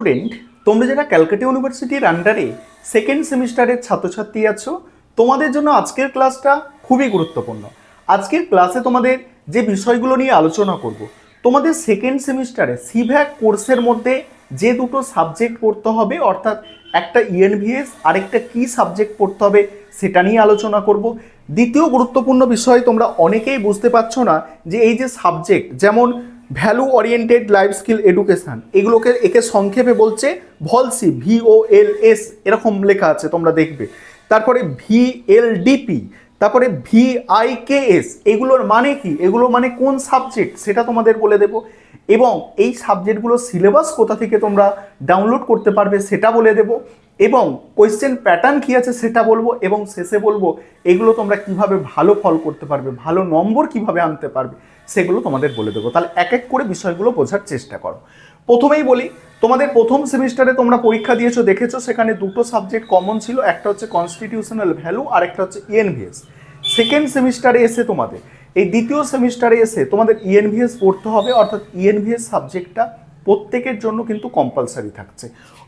Student, তোমরা যারা ক্যালকাটা ইউনিভার্সিটির আন্ডারে সেকেন্ড সেমিস্টারের ছাত্রছাত্রী আছো, তোমাদের জন্য আজকের ক্লাসটা খুবই গুরুত্বপূর্ণ। আজকের ক্লাসে তোমাদের যে বিষয়গুলো নিয়ে আলোচনা করব, তোমাদের সেকেন্ড সেমিস্টারে সিভ্যাক কোর্সের মধ্যে যে দুটো সাবজেক্ট পড়তে হবে, অর্থাৎ একটা ইএনভিএস আর একটা কি সাবজেক্ট পড়তে হবে সেটা নিয়ে আলোচনা করব। দ্বিতীয় গুরুত্বপূর্ণ বিষয়, তোমরা অনেকেই বুঝতে পারছো না যে এই যে সাবজেক্ট, যেমন value oriented life skill education, একে সংক্ষেপে বলছে ভলসি, VOLS এরকম লেখা আছে, তোমরা দেখবে। তারপরে VLDP, তারপরে VIKS, এগুলোর মানে কি, এগুলো মানে কোন সাবজেক্ট সেটা তোমাদের বলে দেব। এবং এই সাবজেক্টগুলো সিলেবাস কোথা থেকে তোমরা ডাউনলোড করতে পারবে সেটা বলে দেব, এবং কোয়েশ্চেন প্যাটার্ন কী আছে সেটা বলবো, এবং শেষে বলবো এগুলো তোমরা কিভাবে ভালো ফল করতে পারবে, ভালো নম্বর কিভাবে আনতে পারবে সেগুলো তোমাদের বলে দেবো। তাহলে এক এক করে বিষয়গুলো বোঝার চেষ্টা করো। প্রথমেই বলি, তোমাদের প্রথম সেমিস্টারে তোমরা পরীক্ষা দিয়েছো, দেখেছো সেখানে দুটো সাবজেক্ট কমন ছিল, একটা হচ্ছে কনস্টিটিউশনাল ভ্যালু আর একটা হচ্ছে ইএনভিএস। সেকেন্ড সেমিস্টারে এসে তোমাদের এই দ্বিতীয় সেমিস্টারে এসে তোমাদের ইএনভিএস পড়তে হবে, অর্থাৎ ইএনভিএস সাবজেক্টটা প্রত্যেকের জন্য কিন্তু কম্পালসারি থাকছে।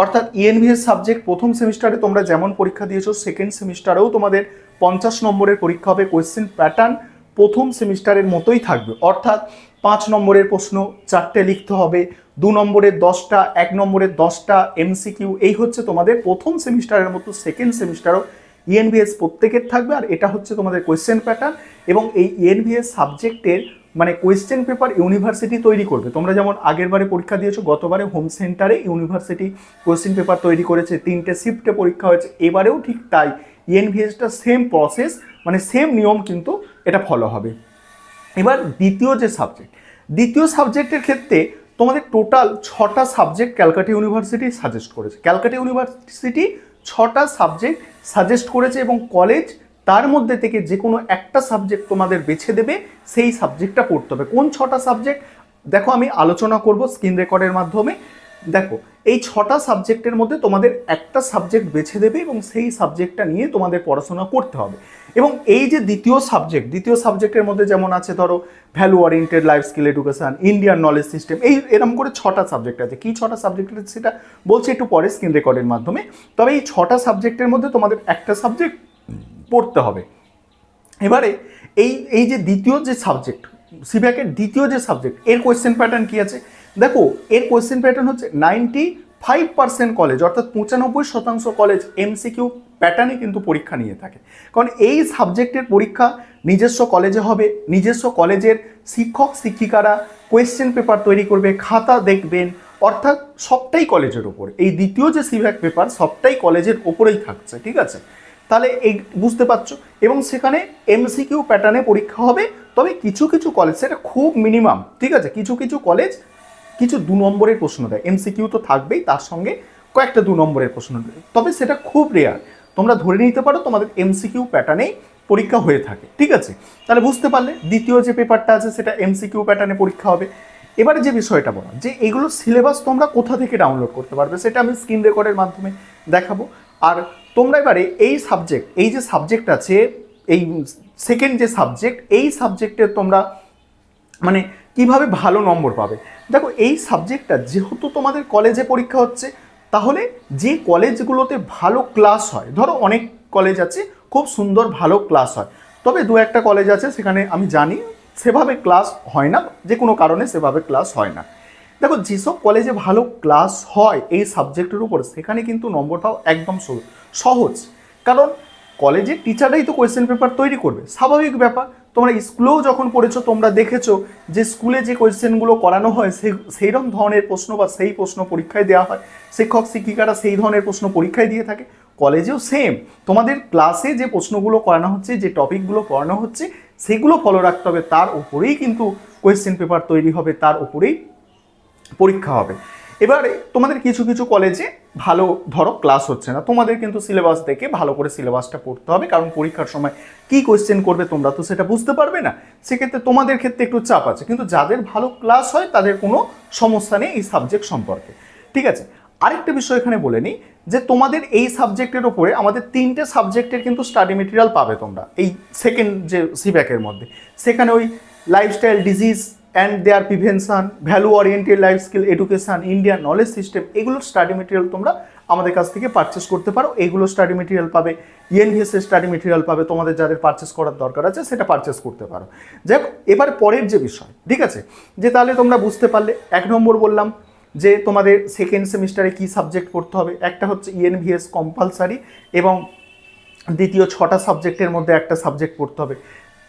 অর্থাৎ ইএনভিএস সাবজেক্ট প্রথম সেমিস্টারে তোমরা যেমন পরীক্ষা দিয়েছো, সেকেন্ড সেমিস্টারেও তোমাদের 50 নম্বরের পরীক্ষা হবে। কোয়েশ্চেন প্যাটার্ন প্রথম সেমিস্টারের মতোই থাকবে, অর্থাৎ 5 নম্বরের প্রশ্ন 4টে লিখতে হবে, 2 নম্বরের 10টা, 1 নম্বরের 10টা এমসিকিউ। এই হচ্ছে তোমাদের প্রথম সেমিস্টারের মতো সেকেন্ড সেমিস্টারও ইএনভিএস প্রত্যেকের থাকবে। আর এটা হচ্ছে তোমাদের কোয়েশ্চেন প্যাটার্ন, এবং এই ইএনভিএস সাবজেক্টের মানে কোয়েশ্চেন পেপার ইউনিভার্সিটি তৈরি করবে। তোমরা যেমন আগের বারে পরীক্ষা দিয়েছো, গতবারে হোম সেন্টারে ইউনিভার্সিটি কোয়েশ্চেন পেপার তৈরি করেছে, 3টে শিফটে পরীক্ষা হয়েছে, এবারেও ঠিক তাই। ইএনভিএসটা সেম প্রসেস, মানে সেম নিয়ম কিন্তু এটা ফলো হবে। এবার দ্বিতীয় সাবজেক্টের ক্ষেত্রে তোমাদের টোটাল 6টা সাবজেক্ট ক্যালকাটা ইউনিভার্সিটি সাজেস্ট করেছে। ক্যালকাটা ইউনিভার্সিটি 6টা সাবজেক্ট সাজেস্ট করেছে, এবং কলেজ তার মধ্যে থেকে যে কোনো একটা সাবজেক্ট তোমাদের বেছে দেবে, সেই সাবজেক্টটা পড়তে হবে। কোন 6টা সাবজেক্ট দেখো, আমি আলোচনা করব স্ক্রিন রেকর্ডের মাধ্যমে। দেখো, এই 6টা সাবজেক্টের মধ্যে তোমাদের একটা সাবজেক্ট বেছে দেবে, এবং সেই সাবজেক্টটা নিয়ে তোমাদের পড়াশোনা করতে হবে। এবং এই যে দ্বিতীয় সাবজেক্টের মধ্যে যেমন আছে, ধরো value oriented life skill education, Indian knowledge system, এরকম করে 6টা সাবজেক্ট আছে। কি 6টা সাবজেক্ট আছে সেটা বলছি একটু পরে স্ক্রিন রেকর্ডের মাধ্যমে। তবে এই 6টা সাবজেক্টের মধ্যে তোমাদের একটা সাবজেক্ট পড়তে হবে। এবারে এই যে দ্বিতীয় যে সাবজেক্ট, সিভ্যাকের দ্বিতীয় যে সাবজেক্ট, এর কোয়েশ্চেন প্যাটার্ন কি আছে দেখো। এর কোয়েশ্চেন প্যাটার্ন হচ্ছে 95% কলেজ, অর্থাৎ 95% কলেজ এমসিকিউ প্যাটার্নে কিন্তু পরীক্ষা নিয়ে থাকে। কারণ এই সাবজেক্টের পরীক্ষা নিজস্ব কলেজে হবে, নিজস্ব কলেজের শিক্ষক শিক্ষিকারা কোয়েশ্চেন পেপার তৈরি করবে, খাতা দেখবেন, অর্থাৎ সবটাই কলেজের ওপর। এই দ্বিতীয় যে সিভ্যাক পেপার সবটাই কলেজের ওপরেই থাকছে, ঠিক আছে? তাহলে এই বুঝতে পারছো। এবং সেখানে এমসিকিউ প্যাটার্নে পরীক্ষা হবে। তবে কিছু কিছু কলেজ, সেটা খুব মিনিমাম, ঠিক আছে, কিছু কলেজ কিছু 2 নম্বরের প্রশ্ন দেয়। এমসিকিউ তো থাকবেই, তার সঙ্গে কয়েকটা 2 নম্বরের প্রশ্ন দেয়, তবে সেটা খুব রেয়ার। তোমরা ধরে নিতে পারো তোমাদের এমসিকিউ প্যাটার্নেই পরীক্ষা হয়ে থাকে, ঠিক আছে? তাহলে বুঝতে পারলে দ্বিতীয় যে পেপারটা আছে সেটা এমসিকিউ প্যাটার্নে পরীক্ষা হবে। এবারে যে বিষয়টা বলা, যে এগুলো সিলেবাস তোমরা কোথা থেকে ডাউনলোড করতে পারবে সেটা আমি স্ক্রিন রেকর্ডের মাধ্যমে দেখাবো। আর তোমরা এবারে এই যে সাবজেক্ট আছে, এই সেকেন্ড যে সাবজেক্ট, এই সাবজেক্টের তোমরা মানে কিভাবে ভালো নম্বর পাবে। দেখো, এই সাবজেক্টটা যেহেতু তোমাদের কলেজে পরীক্ষা হচ্ছে, তাহলে যে কলেজগুলোতে ভালো ক্লাস হয়, ধরো অনেক কলেজ আছে খুব সুন্দর ভালো ক্লাস হয়, তবে 2-1টা কলেজ আছে সেখানে আমি জানি সেভাবে ক্লাস হয় না, যে কোনো কারণে সেভাবে ক্লাস হয় না। দেখো, যেসব কলেজে ভালো ক্লাস হয় এই সাবজেক্টের উপর, সেখানে কিন্তু নম্বরটাও একদম সহজ। কারণ কলেজের টিচাররাই তো কোয়েশ্চেন পেপার তৈরি করবে, স্বাভাবিক ব্যাপার। তোমরা স্কুলেও যখন পড়েছো তোমরা দেখেছো যে স্কুলে যে কোয়েশ্চেনগুলো করানো হয় সেইরকম ধরনের প্রশ্ন বা সেই প্রশ্ন পরীক্ষায় দেওয়া হয়, শিক্ষক শিক্ষিকারা সেই ধরনের প্রশ্ন পরীক্ষায় দিয়ে থাকে। কলেজেও সেম, তোমাদের ক্লাসে যে প্রশ্নগুলো করানো হচ্ছে, যে টপিকগুলো পড়ানো হচ্ছে, সেগুলো ফলো রাখতে হবে, তার উপরেই কিন্তু কোয়েশ্চেন পেপার তৈরি হবে, তার উপরেই পরীক্ষা হবে। এবারে তোমাদের কিছু কিছু কলেজে ভালো ধরো ক্লাস হচ্ছে না, তোমাদের কিন্তু সিলেবাস দেখে ভালো করে সিলেবাসটা পড়তে হবে, কারণ পরীক্ষার সময় কি কোয়েশ্চেন করবে তোমরা তো সেটা বুঝতে পারবে না। সেক্ষেত্রে তোমাদের ক্ষেত্রে একটু চাপ আছে, কিন্তু যাদের ভালো ক্লাস হয় তাদের কোনো সমস্যা নেই এই সাবজেক্ট সম্পর্কে, ঠিক আছে? আরেকটা বিষয় এখানে বলে নিই, যে তোমাদের এই সাবজেক্টের ওপরে আমাদের 3টে সাবজেক্টের কিন্তু স্টাডি মেটেরিয়াল পাবে তোমরা এই সেকেন্ড যে সিভ্যাকের মধ্যে। সেখানে ওই lifestyle disease and their prevention, value oriented life skill education, Indian knowledge system, এগুলোর স্টাডি মেটেরিয়াল তোমরা আমাদের কাছ থেকে পারচেস করতে পারো। এইগুলো স্টাডি মেটেরিয়াল পাবে, ইএনভিএস এর স্টাডি মেটেরিয়াল পাবে, তোমাদের যাদের পারচেস করার দরকার আছে সেটা পারচেস করতে পারো। যাই হোক, এবার পরের যে বিষয়, ঠিক আছে, যে তাহলে তোমরা বুঝতে পারলে 1 নম্বর বললাম যে তোমাদের সেকেন্ড সেমিস্টারে কি সাবজেক্ট পড়তে হবে। একটা হচ্ছে ইএনভিএস কম্পালসারি এবং দ্বিতীয় 6টা সাবজেক্টের মধ্যে একটা সাবজেক্ট পড়তে হবে।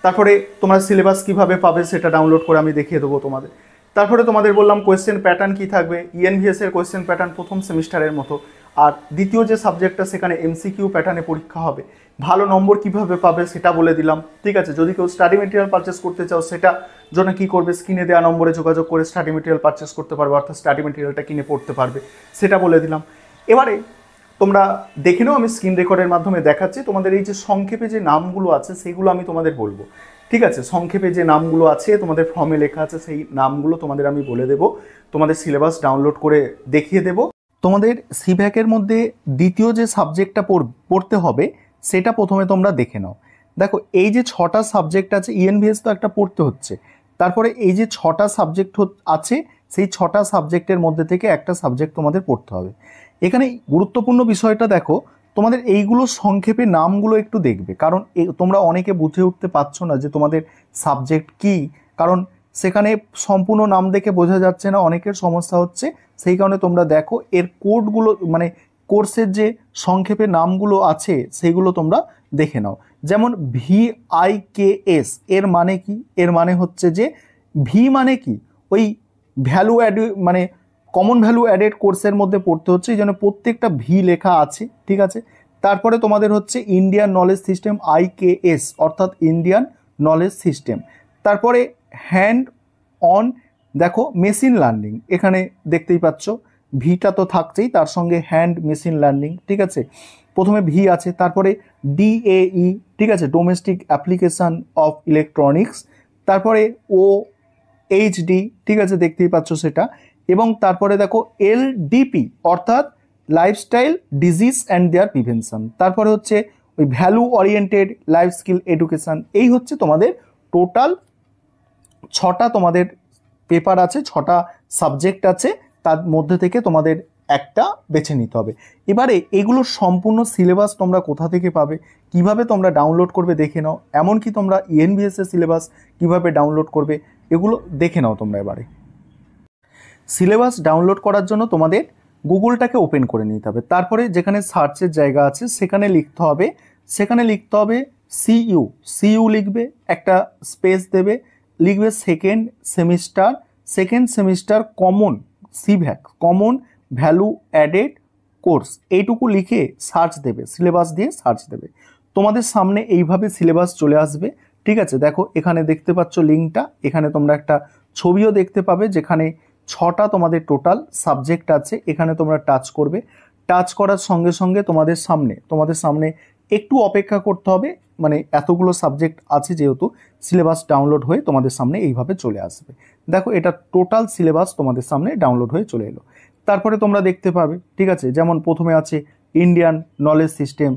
তারপরে তোমরা সিলেবাস কিভাবে পাবে সেটা ডাউনলোড করে আমি দেখিয়ে দেবো তোমাদের। তারপরে তোমাদের বললাম কোয়েশ্চেন প্যাটার্ন কি থাকবে, ইএনভিএস এর কোয়েশ্চেন প্যাটার্ন প্রথম সেমিস্টারের মতো। আর দ্বিতীয় যে সাবজেক্টটা সেখানে এমসিকিউ প্যাটার্নে পরীক্ষা হবে। ভালো নম্বর কিভাবে পাবে সেটা বলে দিলাম, ঠিক আছে। যদি কেউ স্টাডি মেটেরিয়াল পারচেস করতে চাও সেটা জন্য কী করবে, স্ক্রিনে দেওয়া নম্বরে যোগাযোগ করে স্টাডি মেটেরিয়াল পারচেস করতে পারবে, অর্থাৎ স্টাডি মেটেরিয়ালটা কিনে পড়তে পারবে, সেটা বলে দিলাম। এবারে তোমরা দেখে নাও, আমি স্ক্রিন রেকর্ডের মাধ্যমে দেখাচ্ছি তোমাদের এই যে সংক্ষেপে যে নামগুলো আছে সেগুলো আমি তোমাদের বলবো, ঠিক আছে। সংক্ষেপে যে নামগুলো আছে তোমাদের ফর্মে লেখা আছে সেই নামগুলো তোমাদের আমি বলে দেব, তোমাদের সিলেবাস ডাউনলোড করে দেখিয়ে দেব। তোমাদের সিভ্যাকের মধ্যে দ্বিতীয় যে সাবজেক্টটা পড়তে হবে সেটা প্রথমে তোমরা দেখে নাও। দেখো, এই যে 6টা সাবজেক্ট আছে, ইএনভিএস তো একটা পড়তে হচ্ছে, তারপরে এই যে 6টা সাবজেক্ট আছে সেই 6টা সাবজেক্টের মধ্যে থেকে একটা সাবজেক্ট তোমাদের পড়তে হবে। এখানে গুরুত্বপূর্ণ বিষয়টা দেখো, তোমাদের এইগুলো সংক্ষেপে নামগুলো একটু দেখবে, কারণ তোমরা অনেকে বুঝে উঠতে পারছো না যে তোমাদের সাবজেক্ট কি, কারণ সেখানে সম্পূর্ণ নাম দেখে বোঝা যাচ্ছে না, অনেকের সমস্যা হচ্ছে। সেই কারণে তোমরা দেখো এর কোডগুলো, মানে কোর্সের যে সংক্ষেপে নামগুলো আছে সেইগুলো তোমরা দেখে নাও। যেমন VIKS এর মানে কি, এর মানে হচ্ছে যে ভি মানে কি, ওই ভ্যালু অ্যাড, মানে কমন ভ্যালু অ্যাডেড কোর্সের মধ্যে পড়তে হচ্ছে, এই জন্য প্রত্যেকটা ভি লেখা আছে, ঠিক আছে। তারপরে তোমাদের হচ্ছে ইন্ডিয়ান নলেজ সিস্টেম IKS, অর্থাৎ ইন্ডিয়ান নলেজ সিস্টেম। তারপরে হ্যান্ড অন, দেখো মেশিন লার্নিং, এখানে দেখতেই পাচ্ছ ভিটা তো থাকছেই, তার সঙ্গে হ্যান্ড মেশিন লার্নিং, ঠিক আছে। প্রথমে ভি আছে, তারপরে DAE, ঠিক আছে, ডোমেস্টিক অ্যাপ্লিকেশান অফ ইলেকট্রনিক্স, তারপরে OHD, ঠিক আছে, দেখতেই পাচ্ছ সেটা। এবং তারপরে দেখো LDP, অর্থাৎ lifestyle disease and their prevention. তারপরে হচ্ছে ওই value oriented life skill education. এই হচ্ছে তোমাদের টোটাল 6টা তোমাদের পেপার আছে, 6টা সাবজেক্ট আছে, তার মধ্যে থেকে তোমাদের একটা বেছে নিতে হবে। এবারে এগুলোর সম্পূর্ণ সিলেবাস তোমরা কোথা থেকে পাবে, কিভাবে তোমরা ডাউনলোড করবে দেখে নাও। এমনকি তোমরা ইএনভিএস এর সিলেবাস কিভাবে ডাউনলোড করবে এগুলো দেখে নাও তোমরা। এবারে সিলেবাস ডাউনলোড করার জন্য তোমাদের গুগলটাকে ওপেন করে নিতে হবে, তারপরে যেখানে সার্চের জায়গা আছে সেখানে লিখতে হবে CU লিখবে, একটা স্পেস দেবে, লিখবে second semester common সিভ্যাক, common value added course, এইটুকু লিখে সার্চ দেবে, সিলেবাস দিয়ে সার্চ দেবে। তোমাদের সামনে এইভাবে সিলেবাস চলে আসবে, ঠিক আছে। দেখো এখানে দেখতে পাচ্ছ লিঙ্কটা, এখানে তোমরা একটা ছবিও দেখতে পাবে যেখানে 6টা তোমাদের টোটাল সাবজেক্ট আছে। এখানে তোমরা টাচ করবে, টাচ করার সঙ্গে সঙ্গে তোমাদের সামনে একটু অপেক্ষা করতে হবে, মানে এতগুলো সাবজেক্ট আছে যেহেতু, সিলেবাস ডাউনলোড হয়ে তোমাদের সামনে এইভাবে চলে আসবে। দেখো এটা টোটাল সিলেবাস তোমাদের সামনে ডাউনলোড হয়ে চলে এলো। তারপরে তোমরা দেখতে পাবে, ঠিক আছে, যেমন প্রথমে আছে ইন্ডিয়ান নলেজ সিস্টেম,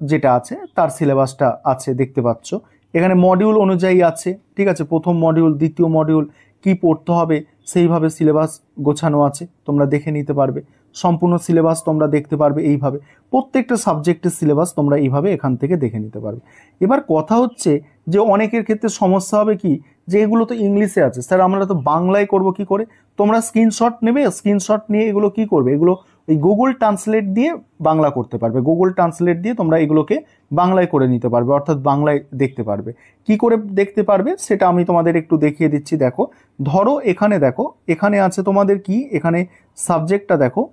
যেটা আছে তার সিলেবাসটা আছে দেখতে পাচ্ছ। এখানে মডিউল অনুযায়ী আছে, ঠিক আছে, প্রথম মডিউল, দ্বিতীয় মডিউল কি পড়তে হবে সেইভাবে সিলেবাস গোছানো আছে, তোমরা দেখে নিতে পারবে। সম্পূর্ণ সিলেবাস তোমরা দেখতে পারবে এইভাবে, প্রত্যেকটা সাবজেক্টের সিলেবাস তোমরা এইভাবে এখান থেকে দেখে নিতে পারবে। এবার কথা হচ্ছে যে অনেকের ক্ষেত্রে সমস্যা হবে কি, যে এগুলো তো ইংলিশে আছে, স্যার আমরা তো বাংলায় করব কি করে। তোমরা স্ক্রিনশট নেবে, স্ক্রিনশট নিয়ে এগুলো কি করবে, এগুলো ওই গুগল ট্রান্সলেট দিয়ে বাংলা করতে পারবে, গুগল ট্রান্সলেট দিয়ে তোমরা এগুলোকে বাংলায় করে নিতে পারবে, অর্থাৎ বাংলায় দেখতে পারবে। কি করে দেখতে পারবে সেটা আমি তোমাদের একটু দেখিয়ে দিচ্ছি। দেখো, ধরো এখানে দেখো, এখানে আছে তোমাদের কি, এখানে সাবজেক্টটা দেখো,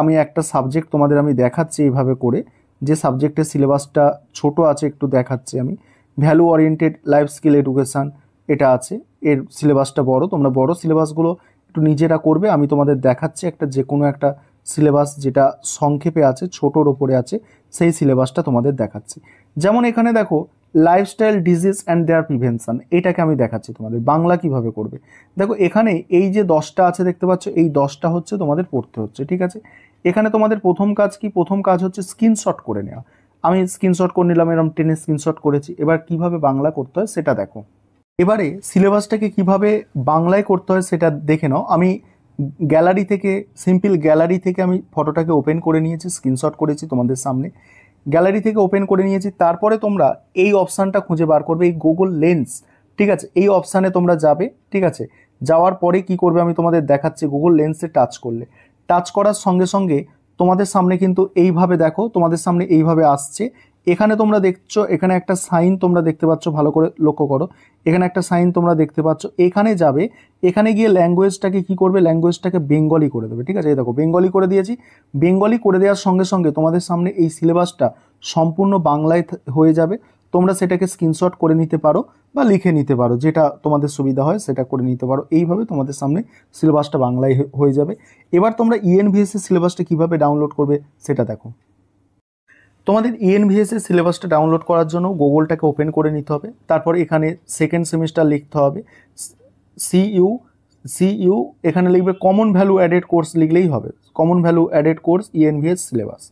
আমি একটা সাবজেক্ট তোমাদের আমি দেখাচ্ছি এইভাবে করে, যে সাবজেক্টের সিলেবাসটা ছোট আছে একটু দেখাচ্ছি আমি। Value oriented life skill education এটা আছে, এর সিলেবাসটা বড়, তোমরা বড় সিলেবাসগুলো একটু নিজেরা করবে। আমি তোমাদের দেখাচ্ছি একটা যে কোনো একটা সিলেবাস যেটা সংক্ষেপে আছে, ছোটোর ওপরে আছে, সেই সিলেবাসটা তোমাদের দেখাচ্ছি। যেমন এখানে দেখো lifestyle disease and their prevention, এটাকে আমি দেখাচ্ছি তোমাদের বাংলা কিভাবে করবে। দেখো এখানে এই যে 10টা আছে দেখতে পাচ্ছ, এই 10টা হচ্ছে তোমাদের পড়তে হচ্ছে, ঠিক আছে। এখানে তোমাদের প্রথম কাজ কি, প্রথম কাজ হচ্ছে স্ক্রিনশট করে নেওয়া। আমি স্ক্রিনশট করে নিলাম, এরকম টেনে স্ক্রিনশট করেছি। এবার কিভাবে বাংলা করতে হয় সেটা দেখো। এবারে সিলেবাসটাকে কিভাবে বাংলায় করতে হয় সেটা দেখে নাও। আমি গ্যালারি থেকে, সিম্পল গ্যালারি থেকে আমি ফটোটাকে ওপেন করে নিয়েছি, স্ক্রিনশট করেছি তোমাদের সামনে। গ্যালারি থেকে ওপেন করে নিয়েছি, তারপরে তোমরা এই অপশানটা খুঁজে বার করবে, এই গুগল লেন্স, ঠিক আছে, এই অপশানে তোমরা যাবে, ঠিক আছে। যাওয়ার পরে কি করবে আমি তোমাদের দেখাচ্ছি। গুগল লেন্সে টাচ করলে, টাচ করার সঙ্গে সঙ্গে তোমাদের সামনে কিন্তু এইভাবে দেখো, তোমাদের সামনে এইভাবে আসছে। এখানে তোমরা দেখছো, এখানে একটা সাইন তোমরা দেখতে পাচ্ছ, ভালো করে লক্ষ্য করো, এখানে একটা সাইন তোমরা দেখতে পাচ্ছ। এখানে যাবে, এখানে গিয়ে ল্যাঙ্গুয়েজটাকে কি করবে, ল্যাঙ্গুয়েজটাকে বেঙ্গলি করে দেবে, ঠিক আছে। এই দেখো বেঙ্গলি করে দিয়েছি। বেঙ্গলি করে দেওয়ার সঙ্গে সঙ্গে তোমাদের সামনে এই সিলেবাসটা সম্পূর্ণ বাংলায় হয়ে যাবে। তোমরা সেটাকে স্ক্রিনশট করে নিতে পারো বা লিখে নিতে পারো, যেটা তোমাদের সুবিধা হয় সেটা করে নিতে পারো। এইভাবে তোমাদের সামনে সিলেবাসটা বাংলায় হয়ে যাবে। এবার তোমরা ইএনভিএস এর সিলেবাসটা কীভাবে ডাউনলোড করবে সেটা দেখো। তোমাদের ইএনভিএস এর সিলেবাসটা ডাউনলোড করার জন্য গুগলটাকে ওপেন করে নিতে হবে। তারপর এখানে সেকেন্ড সেমিস্টার লিখতে হবে, সিইউ এখানে লিখবে কমন ভ্যালু অ্যাডেড কোর্স, লিখলেই হবে common value added course ENVS syllabus.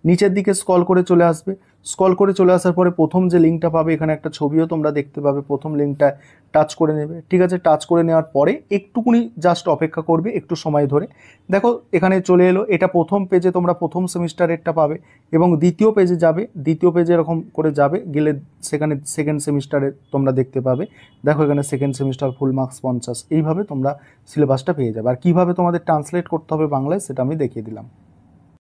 নিচের দিকে স্ক্রল করে চলে আসবে। স্ক্রল করে চলে আসার পরে প্রথম যে লিঙ্কটা পাবে, এখানে একটা ছবিও তোমরা দেখতে পাবে, প্রথম লিঙ্কটা টাচ করে নেবে, ঠিক আছে। টাচ করে নেওয়ার পরে একটুকুনি জাস্ট অপেক্ষা করবে, একটু সময় ধরে। দেখো এখানে চলে এলো, এটা প্রথম পেজে তোমরা প্রথম সেমিস্টারেরটা পাবে, এবং দ্বিতীয় পেজে যাবে, দ্বিতীয় পেজে এরকম করে যাবে, গেলে সেখানে সেকেন্ড সেমিস্টারে তোমরা দেখতে পাবে। দেখো এখানে সেকেন্ড সেমিস্টার ফুল মার্কস 50, এইভাবে তোমরা সিলেবাসটা পেয়ে যাবে। আর কীভাবে তোমাদের ট্রান্সলেট করতে হবে বাংলায় সেটা আমি দেখিয়ে দিলাম।